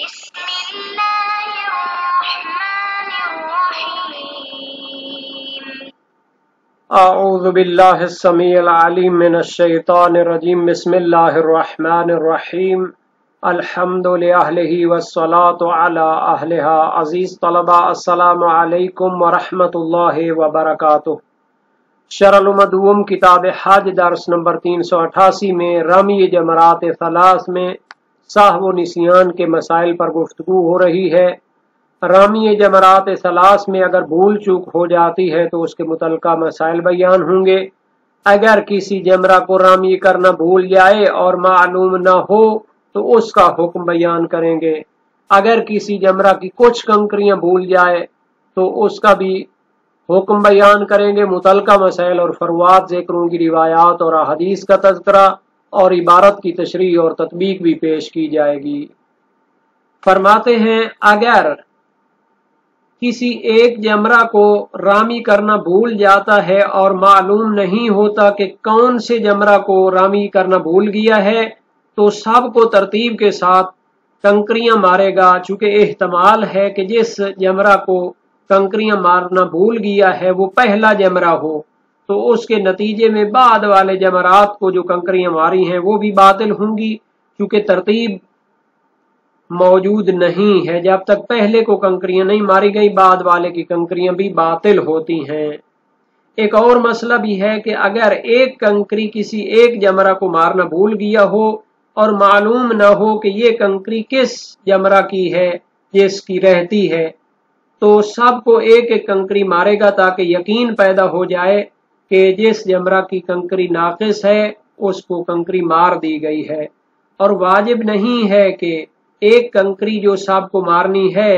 بسم الله الرحمن الرحيم اعوذ باللہ السمیع العلیم من الشیطان الرجیم بسم اللہ الرحمن الرحیم الحمد لأہلہ والصلاة علی اہلہا۔ عزیز طلبہ السلام علیکم ورحمۃ اللہ وبرکاتہ۔ شرح المدوم کتاب حج درس نمبر 388 میں رمی جمرات ثلاث میں سہو و نسیان کے مسائل پر گفتگو ہو رہی ہے۔ رامی جمرات ثلاث میں اگر بھول چوک ہو جاتی ہے تو اس کے متعلقہ مسائل بیان ہوں گے۔ اگر کسی جمرہ کو رامی کرنا بھول جائے اور معلوم نہ ہو تو اس کا حکم بیان کریں گے۔ اگر کسی جمرہ کی کچھ کنکریاں بھول جائے تو اس کا بھی حکم بیان کریں گے۔ متعلقہ مسائل اور فروعات ذکروں کی روایات اور احادیث کا تذکرہ اور عبارت کی تشریح اور تطبیق بھی پیش کی جائے گی۔ فرماتے ہیں اگر کسی ایک جمرہ کو رامی کرنا بھول جاتا ہے اور معلوم نہیں ہوتا کہ کون سے جمرہ کو رامی کرنا بھول گیا ہے تو سب کو ترتیب کے ساتھ کنکریاں مارے گا، چونکہ احتمال ہے کہ جس جمرہ کو کنکریاں مارنا بھول گیا ہے وہ پہلا جمرہ ہو، تو اس کے نتیجے میں بعد والے جمرات کو جو کنکریاں ماری ہیں وہ بھی باطل ہوں گی، کیونکہ ترتیب موجود نہیں ہے۔ جب تک پہلے کو کنکریاں نہیں ماری گئی بعد والے کی کنکریاں بھی باطل ہوتی ہیں۔ ایک اور مسئلہ بھی ہے کہ اگر ایک کنکری کسی ایک جمرہ کو مارنا بھول گیا ہو اور معلوم نہ ہو کہ یہ کنکری کس جمرہ کی ہے جس کی رہتی ہے، تو سب کو ایک ایک کنکری مارے گا تاکہ یقین پیدا ہو جائے کہ جس جمرہ کی کنکری ناقص ہے اس کو کنکری مار دی گئی ہے۔ اور واجب نہیں ہے کہ ایک کنکری جو سب کو مارنی ہے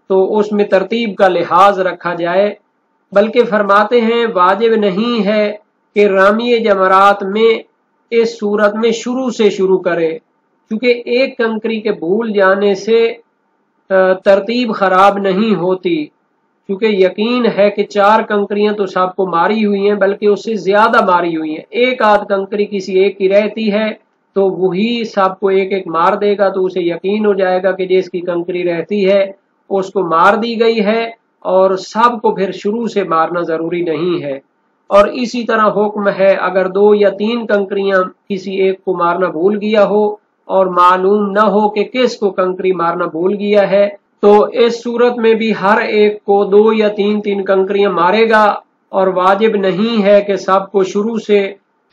تو اس میں ترتیب کا لحاظ رکھا جائے، بلکہ فرماتے ہیں واجب نہیں ہے کہ رامی جمرات میں اس صورت میں شروع سے شروع کرے، کیونکہ ایک کنکری کے بھول جانے سے ترتیب خراب نہیں ہوتی، کیونکہ یقین ہے کہ 4 کنکریاں تو سب کو ماری ہوئی ہیں بلکہ اس سے زیادہ ماری ہوئی ہیں۔ ایک آدھ کنکری کسی ایک کی رہتی ہے تو وہی سب کو ایک ایک مار دے گا تو اسے یقین ہو جائے گا کہ جس کی کنکری رہتی ہے اس کو مار دی گئی ہے، اور سب کو پھر شروع سے مارنا ضروری نہیں ہے۔ اور اسی طرح حکم ہے اگر 2 یا 3 کنکریاں کسی ایک کو مارنا بھول گیا ہو اور معلوم نہ ہو کہ کس کو کنکری مارنا بھول گیا ہے تو اس صورت میں بھی ہر ایک کو 2 یا 3 کنکریاں مارے گا، اور واجب نہیں ہے کہ سب کو شروع سے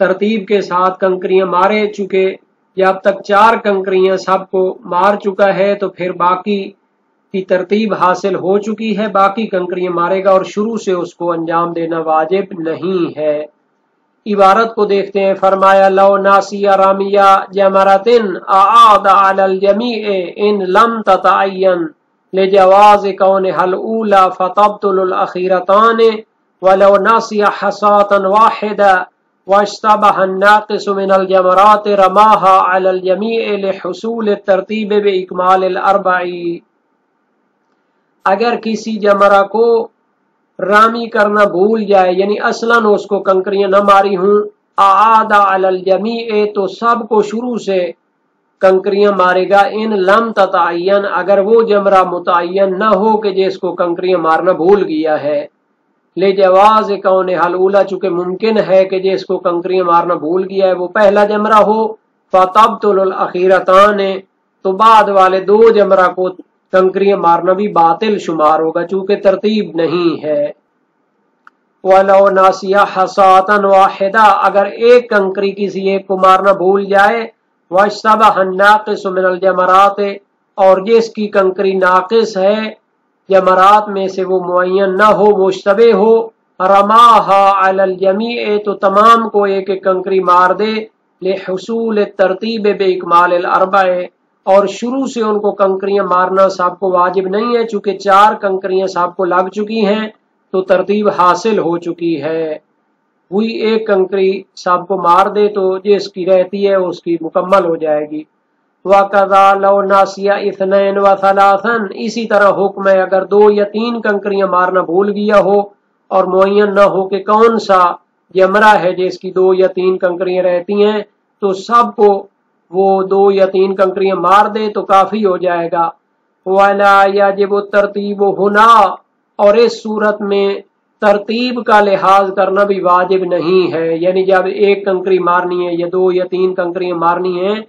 ترتیب کے ساتھ کنکریاں مارے، چونکہ جب تک 4 کنکریاں سب کو مار چکا ہے تو پھر باقی کی ترتیب حاصل ہو چکی ہے، باقی کنکریاں مارے گا اور شروع سے اس کو انجام دینا واجب نہیں ہے۔ عبارت کو دیکھتے ہیں۔ فرمایا لو ناسی رامیہ جمرتن اعاد علی الجمیع ان لم تتعین لجواز کونها الاولی فتبطل الاخیرتان ولو ناسی حصاة واحدہ واشتبہ الناقص من الجمرات رماها علی الجمیع لحصول الترتیب باکمال الاربع۔ اگر کسی جمرہ کو رامی کرنا بھول جائے، یعنی اصلاً اس کو کنکریاں نہ ماری ہوں، اعاد علی الجمیع تو سب کو شروع سے کنکریاں مارے گا، ان لم تتعین اگر وہ جمرہ متعین نہ ہو کہ جس کو کنکریاں مارنا بھول گیا ہے، لے جواز کون حلولہ چونکہ ممکن ہے کہ جس کو کنکریاں مارنا بھول گیا ہے وہ پہلا جمرہ ہو، فتبطل الاخیرتان تو بعد والے 2 جمرہ کو کنکریاں مارنا بھی باطل شمار ہوگا چونکہ ترتیب نہیں ہے۔ وَلَوْ نَاسِيَ حَصَاةً وَاحِدَةً اگر ایک کنکری کسی ایک کو مارنا بھول جائے، وَاشْتَبَهَ النَّاقِصُ مِنَ الْجَمَرَاتِ اور جس کی کنکری ناقص ہے جمرات میں سے وہ معین نہ ہو، مشتبہ ہو، رَمَاهَا عَلَى الْجَمِيعِ تو تمام کو ایک ایک کنکری مار دے، لِحُصُولِ التَّرْتِيبِ بِإِكْمَالِ الْأَرْبَعِ اور شروع سے ان کو کنکریاں مارنا سب کو واجب نہیں ہے، چونکہ 4 کنکریاں سب کو لگ چکی ہیں تو ترتیب حاصل ہو چکی ہے۔ وہی ایک کنکری سب کو مار دے تو جس کی رہتی ہے اس کی مکمل ہو جائے گی۔ وَكَذَا لَوْ نَاسِيَ اثْنَيْنِ وَثَلَاثًا اسی طرح حکم ہے اگر 2 یا 3 کنکریاں مارنا بھول گیا ہو اور معین نہ ہو کہ کون سا جمرہ ہے جس کی 2 یا 3 کنکریاں رہتی ہیں تو سب کو वो 2 या 3 कंकरियां मार दे तो काफी हो जाएगा। वला याजिब तरतीब हुना, और इस सूरत में तरतीब का लिहाज करना भी वाजिब नहीं है। यानी जब एक कंकरी मारनी है या 2 या 3 कंकरियां मारनी है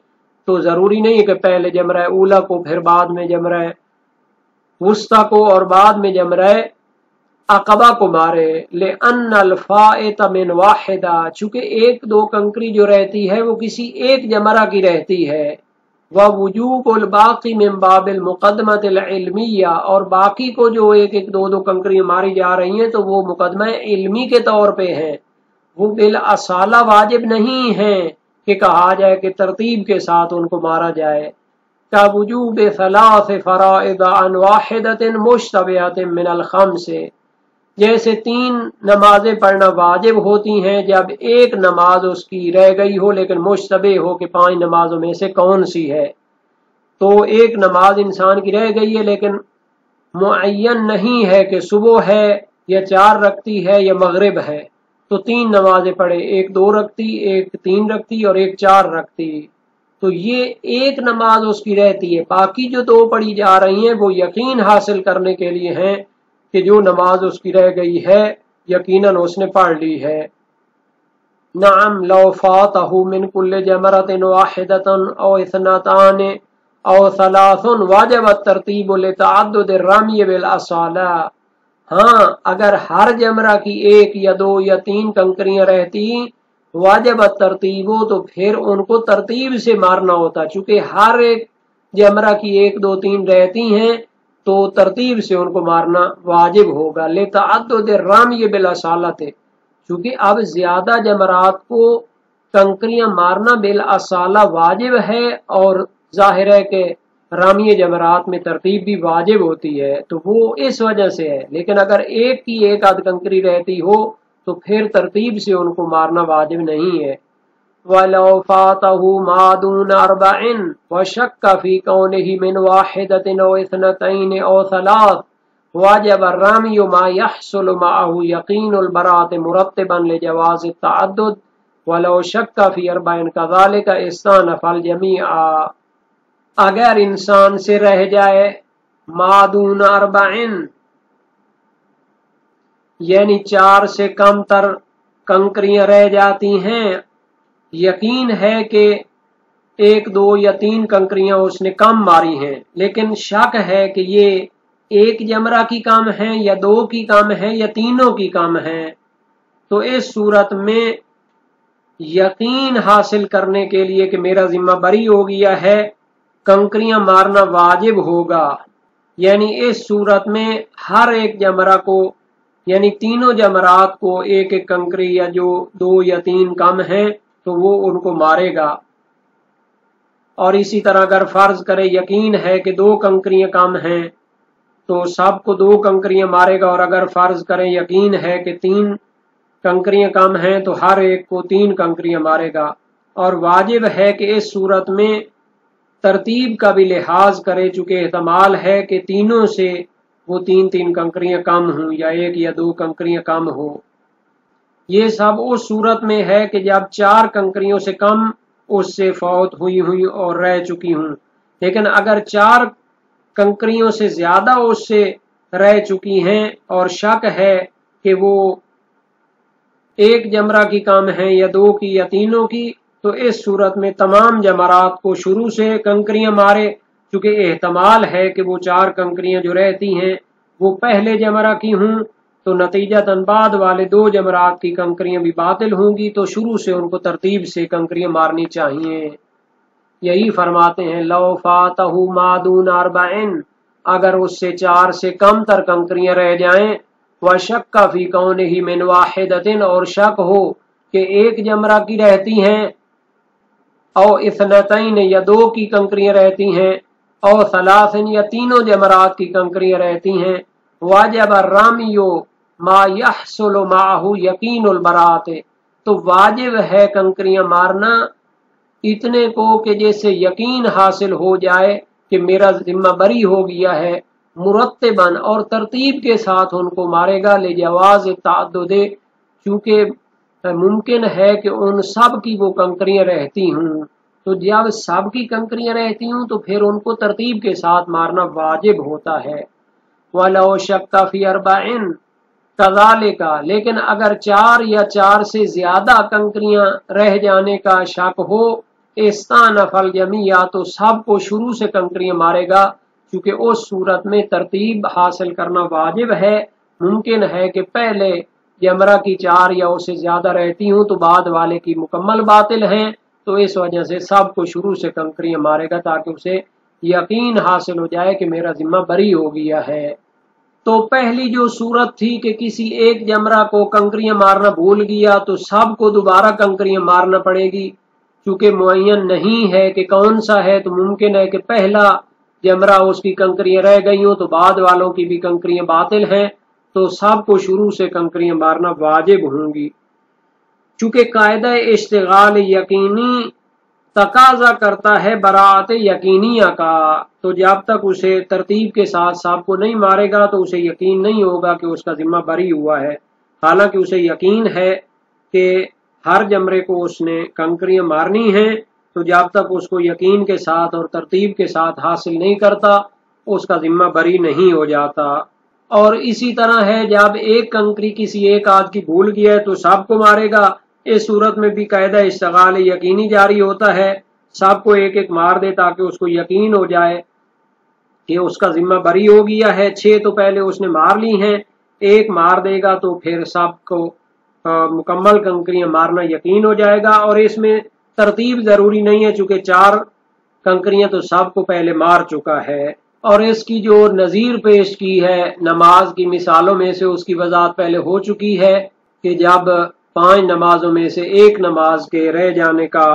तो जरूरी नहीं है कि पहले जमरा ऊला को फिर बाद में जमरा वुस्ता को और बाद में जमरा अकबा को मारे। ले अन्नल फाइत मिन वाहिदा, चूंकि 1-2 कंकरी जो रहती है वो किसी एक जमरा की रहती है। व वजूबुल बाकी मिन बाबिल मुकदमतिल इल्मिया, और बाकी को जो 1-1, 2-2 कंकरियां मारी जा रही हैं तो वो मुकदमा इल्मी के तौर पे हैं, वो बिल असाला वाजिब नहीं है कि कहा जाए कि तरतीब के साथ उनको मारा जाए। का वजूब सलास फराइद अन वाहिदतिन मुश्तबिहतिन मिनल खम्स, जैसे 3 नमाजें पढ़ना वाजिब होती हैं जब एक नमाज उसकी रह गई हो लेकिन मुश्तबे हो कि 5 नमाजों में से कौन सी है। तो एक नमाज इंसान की रह गई है लेकिन मुअय्यन नहीं है कि सुबह है या 4 रखती है या मगरिब है, तो 3 नमाजें पढ़े, एक 2 रखती, एक 3 रखती और एक 4 रखती। तो ये एक नमाज उसकी रहती है। बाकी जो 2 पढ़ी जा रही हैं वो यकीन हासिल करने के लिए हैं कि जो नमाज उसकी रह गई है यकीनन उसने पढ़ ली है। नअम लौ फातहु मिन कुल्li जमरतिन वाहिदतन औ इस्नतान औ सलासुन वाजबत तरतीब लितअद्दुद रमी बिल असाला। हाँ, अगर हर जमरा की 1 या 2 या 3 कंकरियां रहती वाजबत तरतीबो, तो फिर उनको तरतीब से मारना होता। चूंकि हर एक जमरा की 1, 2, 3 रहती हैं तो तरतीब से उनको मारना वाजिब होगा। लितअद्दुद रमी बिल असालत, क्योंकि अब ज्यादा जमरात को कंकरियां मारना बिल असाला वाजिब है और जाहिर है कि रामी जमरात में तरतीब भी वाजिब होती है, तो वो इस वजह से है। लेकिन अगर एक की 1 आध कंकरी रहती हो तो फिर तरतीब से उनको मारना वाजिब नहीं है। वलौ फातहु मादून अरबइन व शक्का फी कौनिही मिन वाहिदतिन औ इस्नतैन औ सलास वाजब अर्रमी मा यहसुल माअहु यकीनुल बरात मुरत्तिबन लिजवाज तअद्दुद वलौ शक्का फी अरबइन कज़ालिका इस्तानफल जमीआ। अगर इंसान से रह जाए मादून अरबइन, यानी 4 से कम तर कंकरियां रह जाती हैं, यकीन है कि 1, 2 या 3 कंकरियां उसने कम मारी हैं, लेकिन शक है कि ये 1 जमरा की कम है या 2 की कम है या तीनों की कम है। तो इस सूरत में यकीन हासिल करने के लिए कि मेरा जिम्मा बरी हो गया है, कंकरियां मारना वाजिब होगा। यानी इस सूरत में हर एक जमरा को, यानी तीनों जमरात को 1-1 कंकरी या जो 2 या 3 कम है तो वो उनको मारेगा। और इसी तरह अगर फर्ज करे यकीन है कि 2 कंकरियां कम हैं तो सबको 2 कंकरियां मारेगा, और अगर फर्ज करें यकीन है कि 3 कंकरियां कम हैं तो हर एक को 3 कंकरियां मारेगा। और वाजिब है कि इस सूरत में तरतीब का भी लिहाज करे, चूंकि एहतमाल है कि तीनों से वो 3-3 कंकरियां कम हों या 1 या 2 कंकरियां कम हो। ये सब उस सूरत में है कि जब 4 कंकरियों से कम उससे फौत हुई और रह चुकी हूं। लेकिन अगर 4 कंकरियों से ज्यादा उससे रह चुकी हैं और शक है कि वो 1 जमरा की कम है या 2 की या तीनों की, तो इस सूरत में तमाम जमरात को शुरू से कंकरियां मारे, चूंकि एहतमाल है कि वो 4 कंकरियां जो रहती हैं वो पहले जमरा की हूं, तो नतीजतन बाद वाले 2 जमरात की कंकरियां भी बातिल होंगी, तो शुरू से उनको तरतीब से कंकरियां मारनी चाहिए। यही फरमाते हैं लौ फातहु मादून अरबइन, अगर उससे 4 से कम तर कंकरियां रह जाएं, व शक्का फी कौनिही मिन वाहिदतिन, और शक हो कि 1 जमरा की रहती हैं, और इस्नतैन या 2 की कंकरियां रहती हैं, और सलासिन या तीनों जमरात की कंकरियां रहती हैं, वाजब अर्रामियो मा यहसुल माहु यकीनुल बरात, तो वाजिब है कंकरियां मारना इतने को कि जैसे यकीन हासिल हो जाए कि मेरा जिम्मा बरी हो गया है, मुरत्तिबन, और तरतीब के साथ उनको मारेगा। ले जवाज तअद्दुदे, क्योंकि मुमकिन है कि उन सब की वो कंकरियां रहती हूं, تو जब सब की कंकरियां रहती हूं तो फिर उनको तरतीब के साथ मारना वाजिब होता है। वलो शक्का फी अरबाइन कज़ालिका, लेकिन अगर 4 या 4 से ज्यादा कंकरियां रह जाने का शक हो, इस्तानफल जमिया, तो सबको शुरू से कंकरियां मारेगा, क्योंकि उस सूरत में तरतीब हासिल करना वाजिब है। मुमकिन है कि पहले जमरा की 4 या उससे ज्यादा रहती हूं तो बाद वाले की मुकम्मल बातिल हैं, तो इस वजह से सबको शुरू से कंकरियां मारेगा ताकि उसे यकीन हासिल हो जाए कि मेरा जिम्मा बरी हो गया है। तो पहली जो सूरत थी कि किसी एक जमरा को कंकरियां मारना भूल गया तो सबको दोबारा कंकरियां मारना पड़ेगी, क्योंकि मुअय्यन नहीं है कि कौन सा है। तो मुमकिन है कि पहला जमरा उसकी कंकरियां रह गई हो तो बाद वालों की भी कंकरियां बातिल हैं, तो सबको शुरू से कंकरियां मारना वाजिब होंगी। चूंकि कायदा इश्तिगाल यकीनी तकाजा करता है बरात यकीनिया का, तो जब तक उसे तरतीब के साथ सबको नहीं मारेगा तो उसे यकीन नहीं होगा कि उसका जिम्मा बरी हुआ है। हालांकि उसे यकीन है कि हर जमरे को उसने कंकरियां मारनी हैं, तो जब तक उसको यकीन के साथ और तरतीब के साथ हासिल नहीं करता उसका जिम्मा बरी नहीं हो जाता। और इसी तरह है, जब एक कंकरी किसी एक आद की भूल गया है तो सबको मारेगा। इस सूरत में भी कायदा इश्तिगाल यकीनी जारी होता है, सबको एक एक मार दे ताकि उसको यकीन हो जाए कि उसका जिम्मा बरी हो गया है। 6 तो पहले उसने मार ली हैं, एक मार देगा तो फिर सबको मुकम्मल कंकरियां मारना यकीन हो जाएगा। और इसमें तरतीब जरूरी नहीं है, चूंकि 4 कंकरियां तो सबको पहले मार चुका है। और इसकी जो नजीर पेश की है नमाज की मिसालों में से, उसकी वजाहत पहले हो चुकी है कि जब 5 नमाजों में से एक नमाज के रह जाने का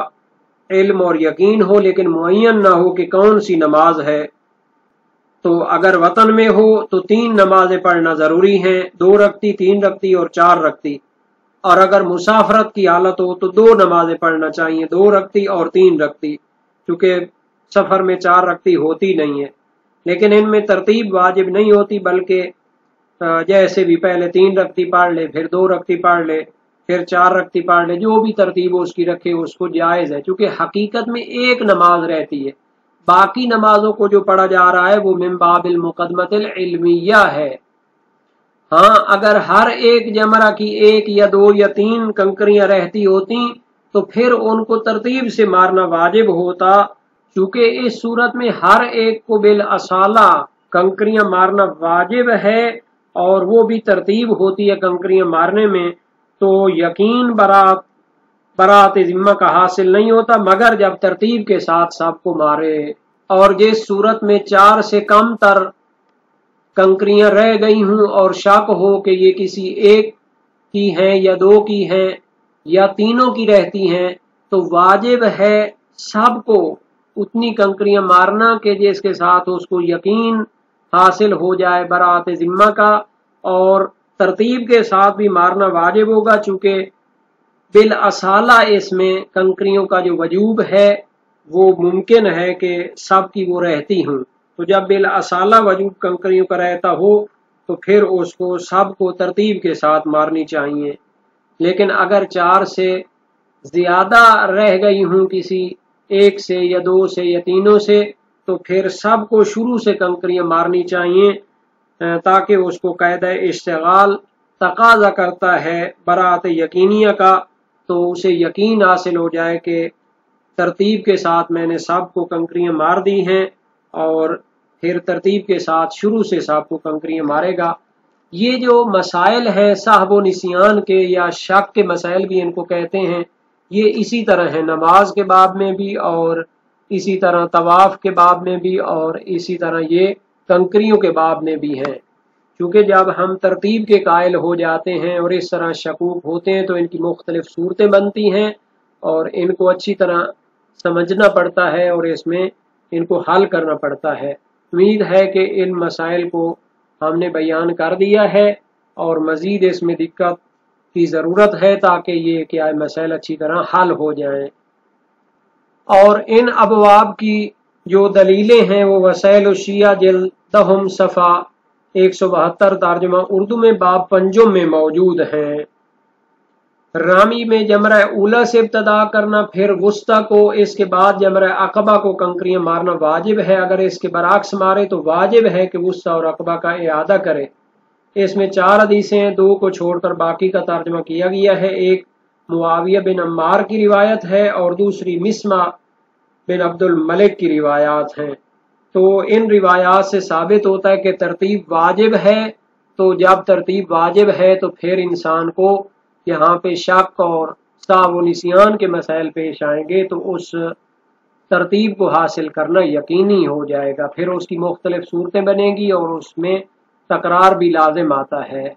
इल्म और यकीन हो लेकिन मुअय्यन ना हो कि कौन सी नमाज है, तो अगर वतन में हो तो 3 नमाजें पढ़ना जरूरी हैं, 2 रकती, 3 रकती और 4 रकती। और अगर मुसाफरत की हालत हो तो 2 नमाजें पढ़ना चाहिए, 2 रकती और 3 रकती, क्योंकि सफर में 4 रकती होती नहीं है। लेकिन इनमें तरतीब वाजिब नहीं होती, बल्कि जैसे भी पहले 3 रकती पढ़ ले, फिर 2 रकती पढ़ ले, फिर 4 रकती पढ़ ले, जो भी तरतीब उसकी रखे उसको जायज है, क्योंकि हकीकत में एक नमाज रहती है। बाकी नमाजों को जो पढ़ा जा रहा है वो मिन बाबिल मुक़द्दमतिल इल्मिया है। हाँ, अगर हर एक जमरा की 1 या 2 या 3 कंकरियां रहती होती तो फिर उनको तरतीब से मारना वाजिब होता, क्योंकि इस सूरत में हर एक को बिल असाला कंकरियां मारना वाजिब है और वो भी तरतीब होती है कंकरियां मारने में। तो यकीन बरात जिम्मा का हासिल नहीं होता मगर जब तरतीब के साथ सबको मारे। और जिस सूरत में 4 से कम तर कंकरियां रह गई हूं और शक हो कि ये किसी एक की हैं या 2 की हैं या तीनों की रहती हैं, तो वाजिब है सबको उतनी कंकरियां मारना कि जिसके साथ उसको यकीन हासिल हो जाए बरात जिम्मा का। और तरतीब के साथ भी मारना वाजिब होगा, चूंकि बिल असाला इसमें कंकरियों का जो वजूब है वो मुमकिन है कि सब की वो रहती हूं। तो जब बिल असाला वजूब कंकरियों का रहता हो तो फिर उसको सबको तरतीब के साथ मारनी चाहिए। लेकिन अगर 4 से ज्यादा रह गई हूं किसी एक से या 2 से या तीनों से, तो फिर सबको शुरू से कंकरियां मारनी चाहिए, ताकि उसको कायदा इश्तिगाल तकाजा करता है बरात यकीनिया का, तो उसे यकीन हासिल हो जाए कि तरतीब के साथ मैंने सबको कंकरियां मार दी हैं और फिर तरतीब के साथ शुरू से सबको कंकरियां मारेगा। ये जो मसाइल हैं साहब निसियान के या शक के मसाइल भी इनको कहते हैं, ये इसी तरह है नमाज के बाब में भी और इसी तरह तवाफ के बाब में भी और इसी तरह ये कंकरियों के बाब में भी हैं। क्योंकि जब हम तरतीब के कायल हो जाते हैं और इस तरह शकूक होते हैं तो इनकी मुख्तलिफ सूरतें बनती हैं और इनको अच्छी तरह समझना पड़ता है और इसमें इनको हल करना पड़ता है। उम्मीद है कि इन मसाइल को हमने बयान कर दिया है और मजीद इसमें दिक्कत की ज़रूरत है ताकि ये क्या मसाइल अच्छी तरह हल हो जाएं। और इन अबवाब की जो दलीलें हैं वो वसाइल शिया जिल्दहुम सफ़ा 172 तर्जुमा उर्दू में बाब 5 में मौजूद हैं। رامی میں جمرہ اولا سے ابتدا کرنا، پھر وسطی کو، اس کے بعد جمرہ عقبہ کو کنکریاں مارنا واجب ہے۔ اگر اس کے برعکس مارے تو واجب ہے کہ وسطی اور عقبہ کا اعادہ کرے۔ اس میں 4 حدیثیں ہیں، 2 کو چھوڑ کر باقی کا ترجمہ کیا گیا ہے۔ ایک معاویہ بن عمار کی روایت ہے اور دوسری مسمع بن عبد الملک کی روایات ہیں۔ تو ان روایات سے ثابت ہوتا ہے کہ ترتیب واجب ہے۔ تو جب ترتیب واجب ہے تو پھر انسان کو یہاں پہ شک اور سہو و نسیان کے مسائل پیش آئیں گے تو اس ترتیب کو حاصل کرنا یقینی ہو جائے گا، پھر اس کی مختلف صورتیں بنیں گی اور اس میں تکرار بھی لازم آتا ہے۔